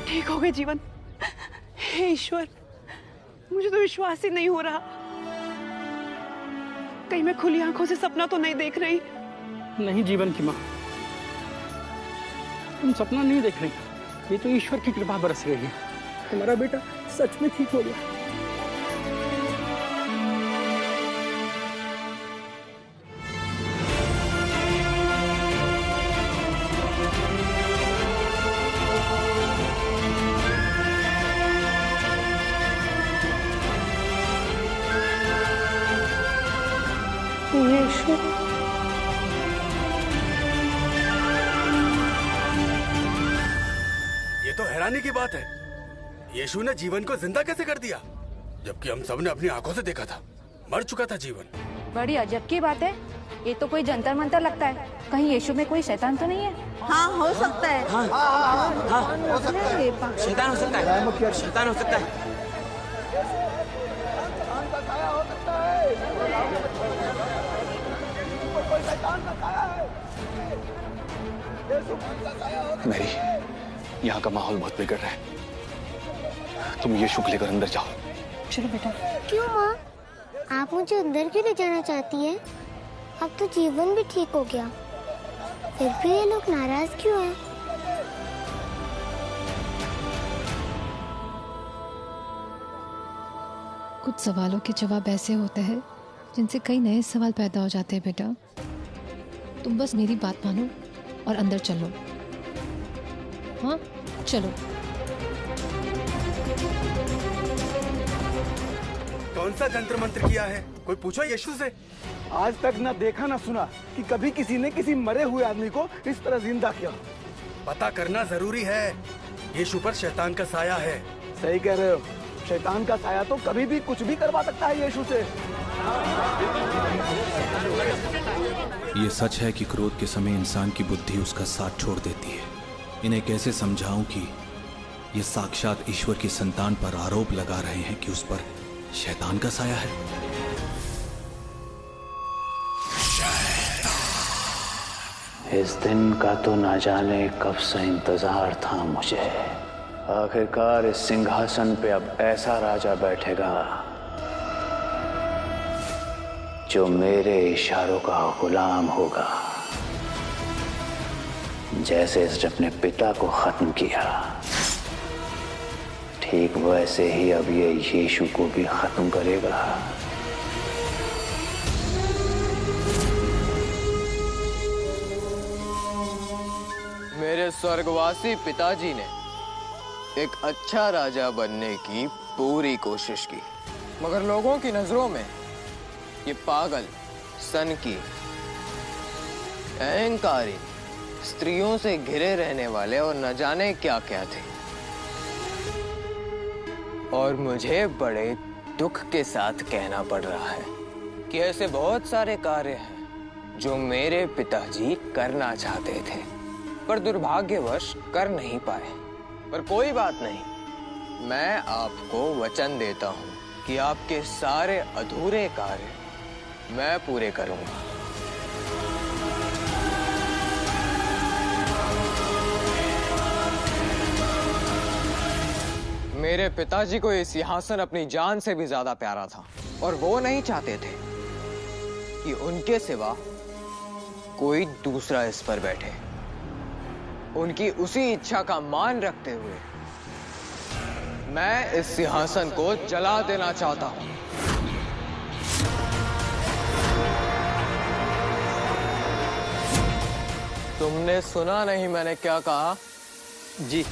ठीक हो गए जीवन। हे ईश्वर, मुझे तो विश्वास ही नहीं हो रहा। कहीं मैं खुली आंखों से सपना तो नहीं देख रही? नहीं जीवन की माँ, तुम सपना नहीं देख रही, ये तो ईश्वर की कृपा बरस रही है। तुम्हारा बेटा सच में ठीक हो गया। ये तो हैरानी की बात है, यीशु ने जीवन को जिंदा कैसे कर दिया, जबकि हम सब ने अपनी आंखों से देखा था मर चुका था जीवन। बड़ी अजब की बात है, ये तो कोई जंतर मंतर लगता है। कहीं यीशु में कोई शैतान तो नहीं है? हाँ, हो सकता है। हाँ, हो सकता है। शैतान हो सकता है, शैतान हो सकता है। मैरी, यहाँ का माहौल बहुत बिगड़ रहा है, तुम यीशु को लेकर अंदर जाओ। चलो बेटा। क्यों माँ, आप मुझे अंदर क्यों ले जाना चाहती है? अब तो जीवन भी ठीक हो गया, फिर भी ये लोग नाराज क्यों हैं? कुछ सवालों के जवाब ऐसे होते हैं जिनसे कई नए सवाल पैदा हो जाते हैं बेटा। तुम बस मेरी बात मानो और अंदर चलो। हाँ चलो। कौन सा जंतर मंत्र किया है, कोई पूछो यीशु से। आज तक न देखा न सुना कि कभी किसी ने किसी मरे हुए आदमी को इस तरह जिंदा किया। पता करना जरूरी है, यीशु पर शैतान का साया है। सही कह रहे हो, शैतान का साया तो कभी भी कुछ भी करवा सकता है यीशु से। ये सच है कि क्रोध के समय इंसान की बुद्धि उसका साथ छोड़ देती है। इन्हें कैसे समझाऊं कि ये साक्षात ईश्वर की संतान पर आरोप लगा रहे हैं कि उस पर शैतान का साया है। इस दिन का तो ना जाने कब से इंतजार था मुझे। आखिरकार इस सिंहासन पे अब ऐसा राजा बैठेगा जो मेरे इशारों का गुलाम होगा। जैसे इसने अपने पिता को खत्म किया, ठीक वैसे ही अब ये यीशु को भी खत्म करेगा। मेरे स्वर्गवासी पिताजी ने एक अच्छा राजा बनने की पूरी कोशिश की, मगर लोगों की नजरों में ये पागल, सनकी, अहंकारी, स्त्रियों से घिरे रहने वाले और न जाने क्या क्या थे। और मुझे बड़े दुख के साथ कहना पड़ रहा है कि ऐसे बहुत सारे कार्य हैं जो मेरे पिताजी करना चाहते थे, पर दुर्भाग्यवश कर नहीं पाए। पर कोई बात नहीं, मैं आपको वचन देता हूं कि आपके सारे अधूरे कार्य मैं पूरे करूंगा। मेरे पिताजी को ये सिंहासन अपनी जान से भी ज्यादा प्यारा था और वो नहीं चाहते थे कि उनके सिवा कोई दूसरा इस पर बैठे। उनकी उसी इच्छा का मान रखते हुए मैं इस सिंहासन को जला देना चाहता हूं। तुमने सुना नहीं मैंने क्या कहा? जी।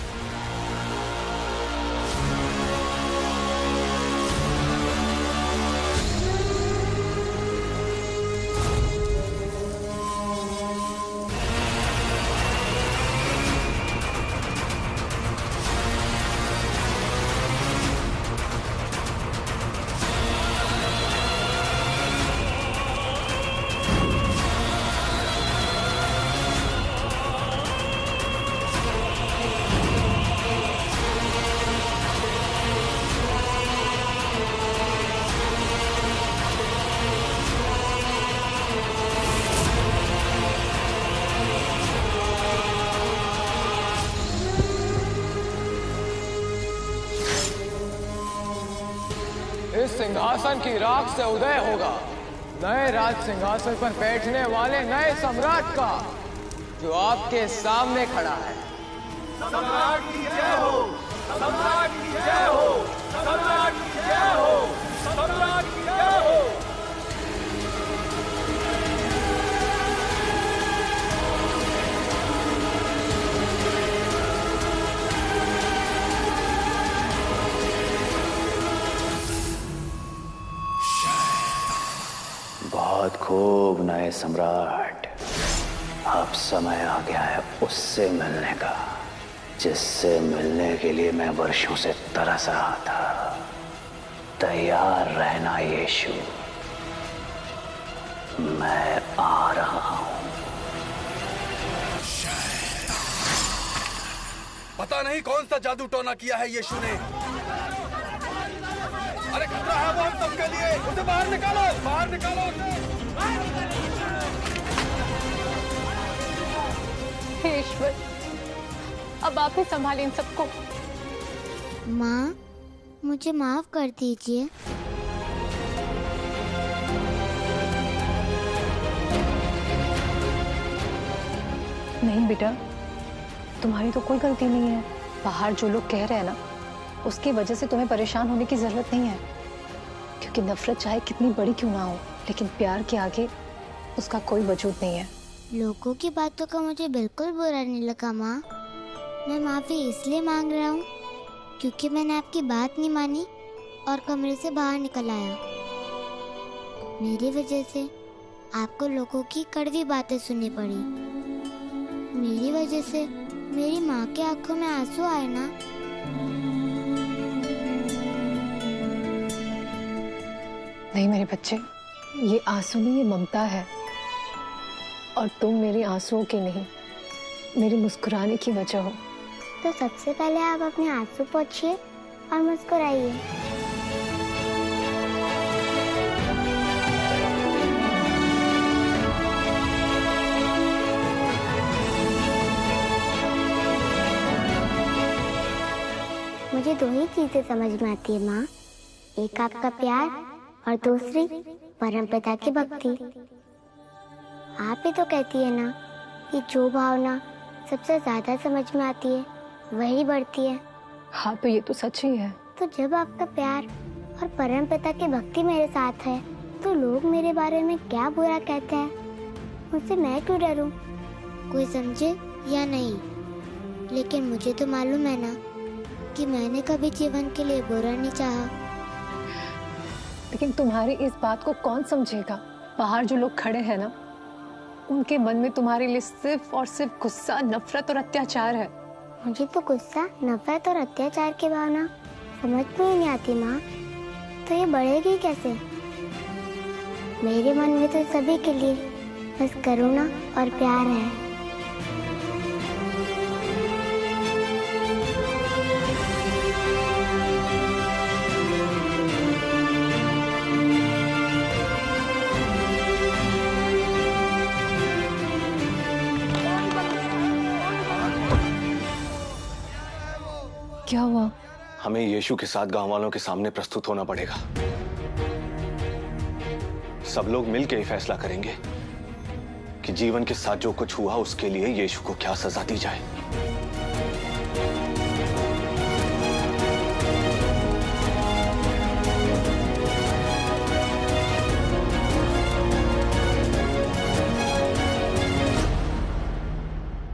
इस सिंहासन की राख से उदय होगा नए राज सिंहासन पर बैठने वाले नए सम्राट का, जो आपके सामने खड़ा है। सम्राट की जय हो, सम्राट की जय हो, सम्राट की जय हो, सम्राट की जय हो। बहुत खूब नए सम्राट, अब समय आ गया है उससे मिलने का, जिससे मिलने के लिए मैं वर्षों से तरस रहा था। तैयार रहना यीशु, मैं आ रहा हूं। पता नहीं कौन सा जादू टोना किया है यीशु ने। अरे खतरा है वो हम सबके लिए, उसे बाहर निकालो, बाहर निकालो उसे। हे ईश्वर, अब आप ही संभालें इन सबको। माँ, मुझे माफ कर दीजिए। नहीं बेटा, तुम्हारी तो कोई गलती नहीं है। बाहर जो लोग कह रहे हैं ना, उसकी वजह से तुम्हें परेशान होने की जरूरत नहीं है, क्योंकि नफरत चाहे कितनी बड़ी क्यों ना हो, लेकिन प्यार के आगे उसका कोई वजूद नहीं है। लोगों की बातों का मुझे बिल्कुल बुरा नहीं लगा माँ। मैं माफी इसलिए मांग रहा हूँ क्योंकि मैंने आपकी बात नहीं मानी और कमरे से बाहर निकल आया। मेरी वजह से आपको लोगों की कड़वी बातें सुननी पड़ी। मेरी वजह से मेरी माँ के आंखों में आंसू आए ना। नहीं मेरे बच्चे, ये आंसू नहीं, ये ममता है। और तुम मेरे आंसुओं की नहीं, मेरे मुस्कुराने की वजह हो। तो सबसे पहले आप अपने आंसू पोंछिए और मुस्कुराइए। मुझे दो ही चीजें समझ में आती है माँ, एक आपका प्यार और दूसरी परमपिता की भक्ति। आप ही तो कहती है ना कि जो भावना सबसे ज्यादा समझ में आती है वही बढ़ती है। हाँ तो ये तो सच ही है। तो जब आपका प्यार और परमपिता की भक्ति मेरे साथ है तो लोग मेरे बारे में क्या बुरा कहते हैं, मुझसे मैं क्यों डरूं? कोई समझे या नहीं, लेकिन मुझे तो मालूम है ना कि मैंने कभी जीवन के लिए बुरा नहीं चाहा। लेकिन तुम्हारी इस बात को कौन समझेगा? बाहर जो लोग खड़े हैं ना, उनके मन में तुम्हारे लिए सिर्फ और सिर्फ गुस्सा, नफरत और अत्याचार है। मुझे तो गुस्सा, नफरत और अत्याचार की भावना समझ में ही नहीं आती माँ। तो ये बढ़ेगी कैसे? मेरे मन में तो सभी के लिए बस करुणा और प्यार है। क्या हुआ? हमें यीशु के साथ गांव वालों के सामने प्रस्तुत होना पड़ेगा। सब लोग मिलकर ही फैसला करेंगे कि जीवन के साथ जो कुछ हुआ उसके लिए यीशु को क्या सजा दी जाए।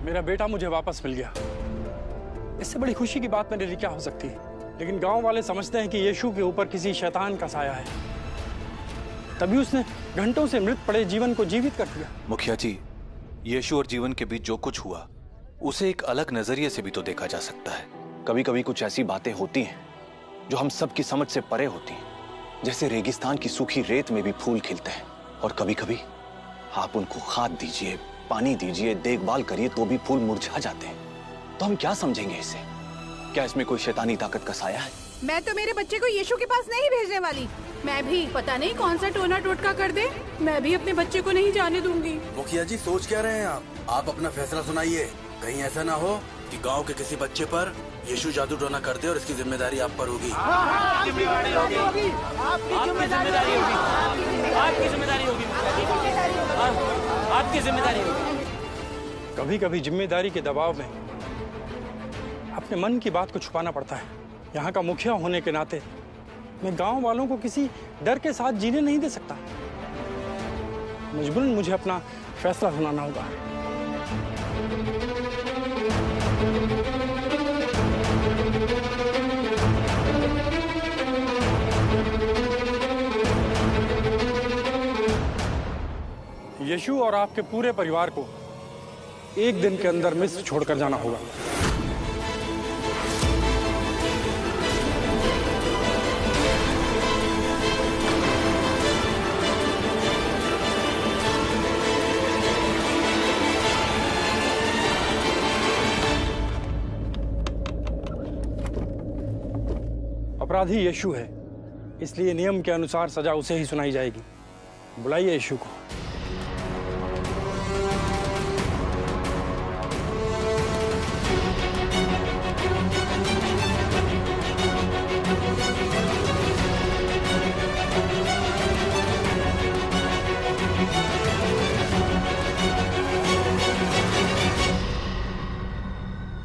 मेरा बेटा मुझे वापस मिल गया। इससे बड़ी खुशी की बात मेरे लिए क्या हो सकती है? लेकिन गांव वाले समझते हैं कि यीशु के ऊपर किसी शैतान का साया है, तभी उसने घंटों से मृत पड़े जीवन को जीवित कर दिया। मुखिया जी, यीशु और जीवन के बीच जो कुछ हुआ उसे एक अलग नजरिए से भी तो देखा जा सकता है। कभी कभी कुछ ऐसी बातें होती हैं जो हम सबकी समझ से परे होती हैं, जैसे रेगिस्तान की सूखी रेत में भी फूल खिलते हैं। और कभी कभी आप उनको खाद दीजिए, पानी दीजिए, देखभाल करिए तो भी फूल मुरझा जाते हैं। तो हम क्या समझेंगे इसे? क्या इसमें कोई शैतानी ताकत का साया है? मैं तो मेरे बच्चे को यीशु के पास नहीं भेजने वाली। मैं भी पता नहीं कौन सा टोना टोटका कर दे, मैं भी अपने बच्चे को नहीं जाने दूंगी। मुखिया जी सोच क्या रहे हैं आप अपना फैसला सुनाइए। कहीं ऐसा ना हो कि गांव के किसी बच्चे पर यीशु जादू टोना कर दे और इसकी जिम्मेदारी आप पर होगी। आपकी जिम्मेदारी होगी, आपकी जिम्मेदारी होगी। कभी कभी जिम्मेदारी के दबाव में अपने मन की बात को छुपाना पड़ता है। यहाँ का मुखिया होने के नाते मैं गांव वालों को किसी डर के साथ जीने नहीं दे सकता। मजबूरन मुझे अपना फैसला सुनाना होगा। यीशु और आपके पूरे परिवार को एक दिन के अंदर मिस्र छोड़कर जाना होगा। अपराधी यीशु है, इसलिए नियम के अनुसार सजा उसे ही सुनाई जाएगी। बुलाइए यीशु को।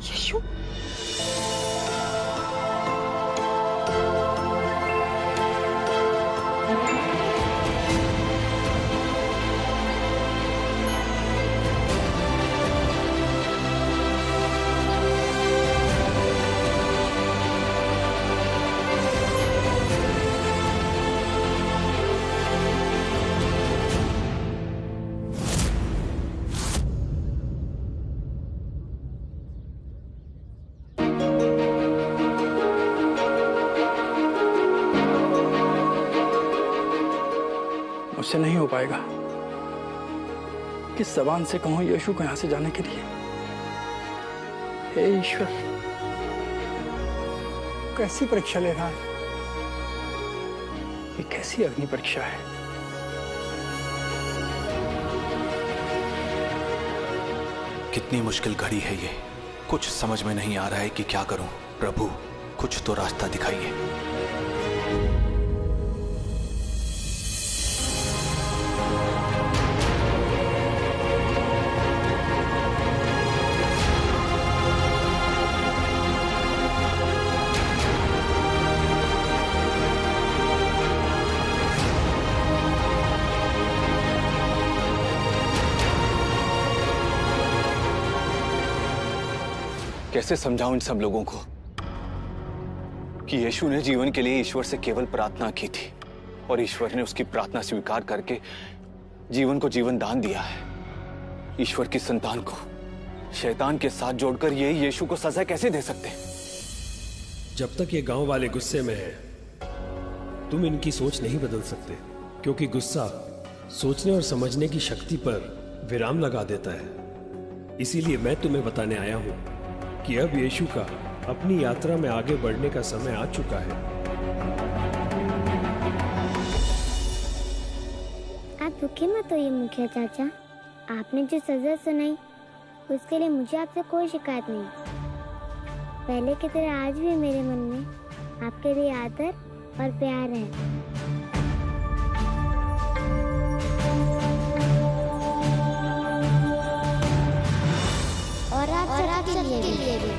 यीशु, मुझसे नहीं हो पाएगा। किस जबान से कहूं यीशु को यहां से जाने के लिए? हे ईश्वर, कैसी परीक्षा ले रहा है? ये कैसी अग्नि परीक्षा है? कितनी मुश्किल घड़ी है ये। कुछ समझ में नहीं आ रहा है कि क्या करूं। प्रभु, कुछ तो रास्ता दिखाइए। कैसे समझाऊं इन सब लोगों को कि यीशु ने जीवन के लिए ईश्वर से केवल प्रार्थना की थी और ईश्वर ने उसकी प्रार्थना स्वीकार करके जीवन को जीवन दान दिया है। ईश्वर की संतान को शैतान के साथ जोड़कर ये यीशु को सजा कैसे दे सकते? जब तक ये गांव वाले गुस्से में हैं, तुम इनकी सोच नहीं बदल सकते, क्योंकि गुस्सा सोचने और समझने की शक्ति पर विराम लगा देता है। इसीलिए मैं तुम्हें बताने आया हूं कि अब यीशु का अपनी यात्रा में आगे बढ़ने का समय आ चुका है। आप दुखी मत होइए मुखिया चाचा, आपने जो सजा सुनाई उसके लिए मुझे आपसे कोई शिकायत नहीं। पहले की तरह आज भी मेरे मन में आपके लिए आदर और प्यार है। और आप सबके लिए भी।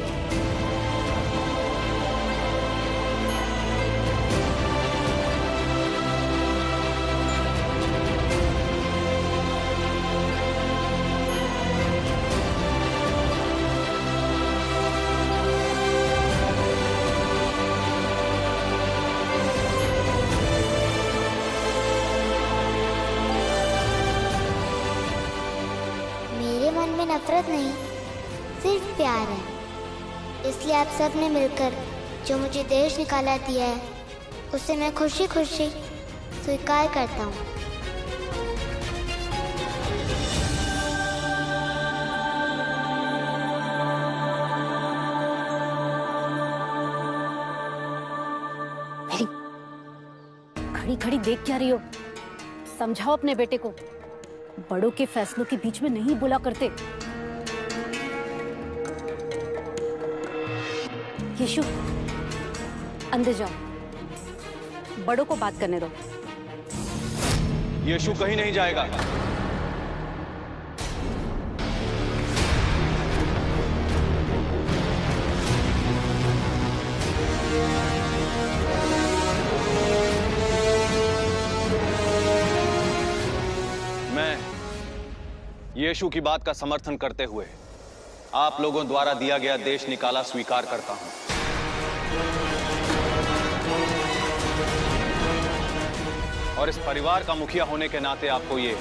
मेरे मन में नफरत नहीं, सिर्फ प्यार है। इसलिए आप सब ने मिलकर जो मुझे देश निकाला दिया है, उसे मैं खुशी खुशी स्वीकार करता हूँ। खड़ी खड़ी देख क्या रही हो? समझाओ अपने बेटे को, बड़ों के फैसलों के बीच में नहीं बोला करते। यीशु, अंदर जाओ, बड़ों को बात करने दो। यीशु कहीं नहीं जाएगा। मैं यीशु की बात का समर्थन करते हुए आप लोगों द्वारा दिया गया देश निकाला स्वीकार करता हूं और इस परिवार का मुखिया होने के नाते आपको ये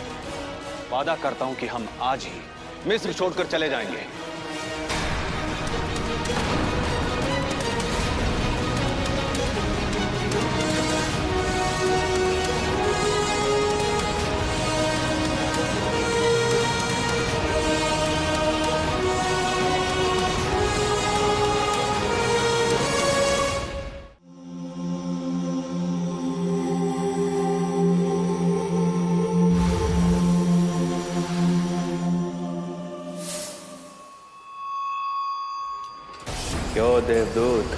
वादा करता हूं कि हम आज ही मिस्र छोड़कर चले जाएंगे। क्यों देवदूत,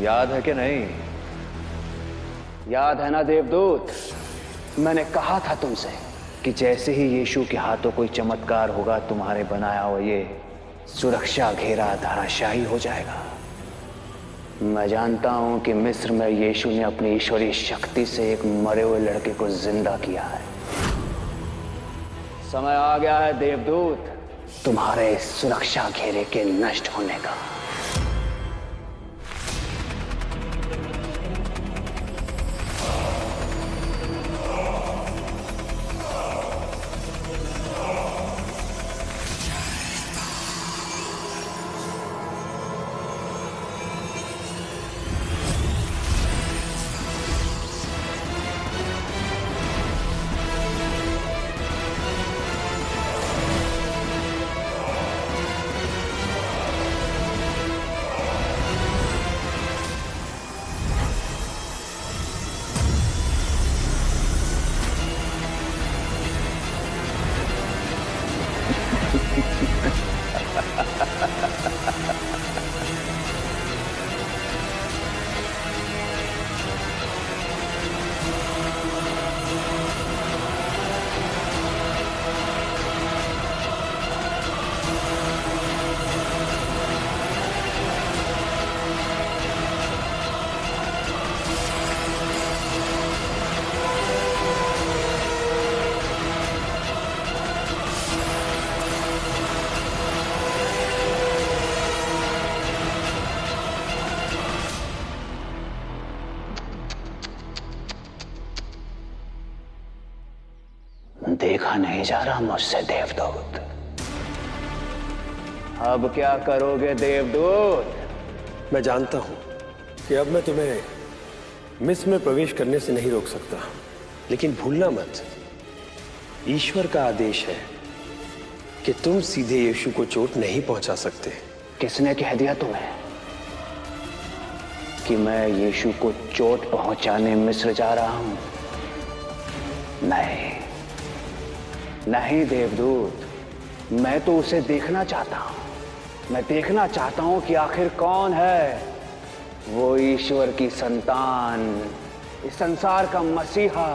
याद है कि नहीं? याद है ना देवदूत? मैंने कहा था तुमसे कि जैसे ही यीशु के हाथों कोई चमत्कार होगा तुम्हारे बनाया हुआ ये सुरक्षा घेरा धराशायी हो जाएगा। मैं जानता हूं कि मिस्र में यीशु ने अपनी ईश्वरीय शक्ति से एक मरे हुए लड़के को जिंदा किया है। समय आ गया है देवदूत तुम्हारे सुरक्षा घेरे के नष्ट होने का। देखा नहीं जा रहा मुझसे देवदूत। अब क्या करोगे देवदूत? मैं जानता हूं कि अब मैं तुम्हें मिस्र में प्रवेश करने से नहीं रोक सकता, लेकिन भूलना मत, ईश्वर का आदेश है कि तुम सीधे यीशु को चोट नहीं पहुंचा सकते। किसने कह दिया तुम्हें कि मैं यीशु को चोट पहुंचाने मिस्र जा रहा हूं? नहीं नहीं देवदूत, मैं तो उसे देखना चाहता हूं। मैं देखना चाहता हूं कि आखिर कौन है वो ईश्वर की संतान, इस संसार का मसीहा,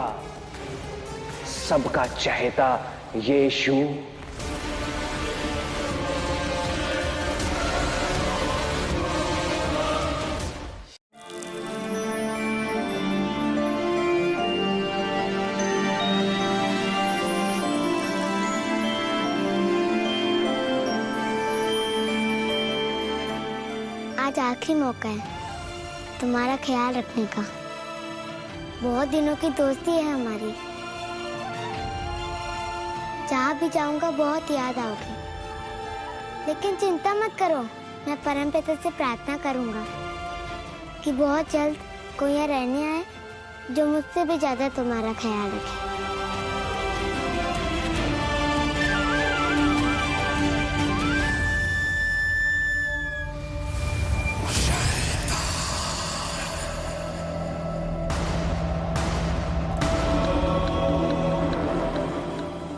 सबका चहेता यीशु। आज आखिरी मौका है तुम्हारा ख्याल रखने का। बहुत दिनों की दोस्ती है हमारी। जहाँ भी जाऊंगा बहुत याद आओगी, लेकिन चिंता मत करो, मैं परमपिता से प्रार्थना करूंगा कि बहुत जल्द कोई यहाँ रहने आए जो मुझसे भी ज्यादा तुम्हारा ख्याल रखे।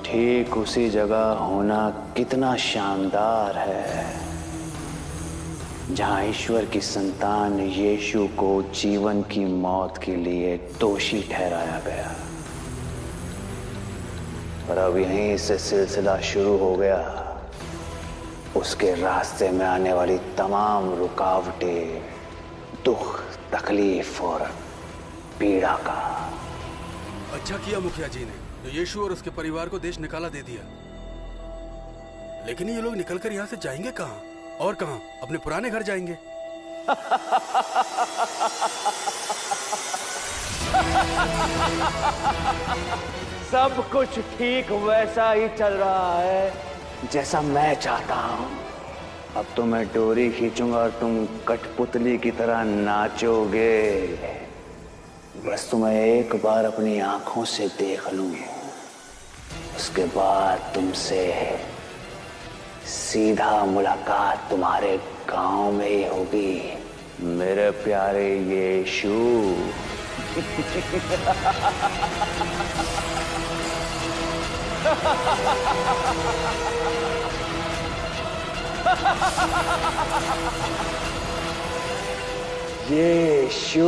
ठीक उसी जगह होना कितना शानदार है। जहां ईश्वर की संतान यीशु को जीवन की मौत के लिए दोषी ठहराया गया, और अब यहीं से सिलसिला शुरू हो गया उसके रास्ते में आने वाली तमाम रुकावटें, दुख, तकलीफ और पीड़ा का। अच्छा किया मुखिया जी ने जो यीशु और उसके परिवार को देश निकाला दे दिया। लेकिन ये लोग निकलकर यहाँ से जाएंगे कहाँ और कहाँ? अपने पुराने घर जाएंगे। सब कुछ ठीक वैसा ही चल रहा है जैसा मैं चाहता हूँ। अब तो मैं डोरी खींचूंगा और तुम कठपुतली की तरह नाचोगे। बस तुम्हें एक बार अपनी आंखों से देख लूं, उसके बाद तुमसे सीधा मुलाकात तुम्हारे गांव में ही होगी, मेरे प्यारे यीशु। यीशु।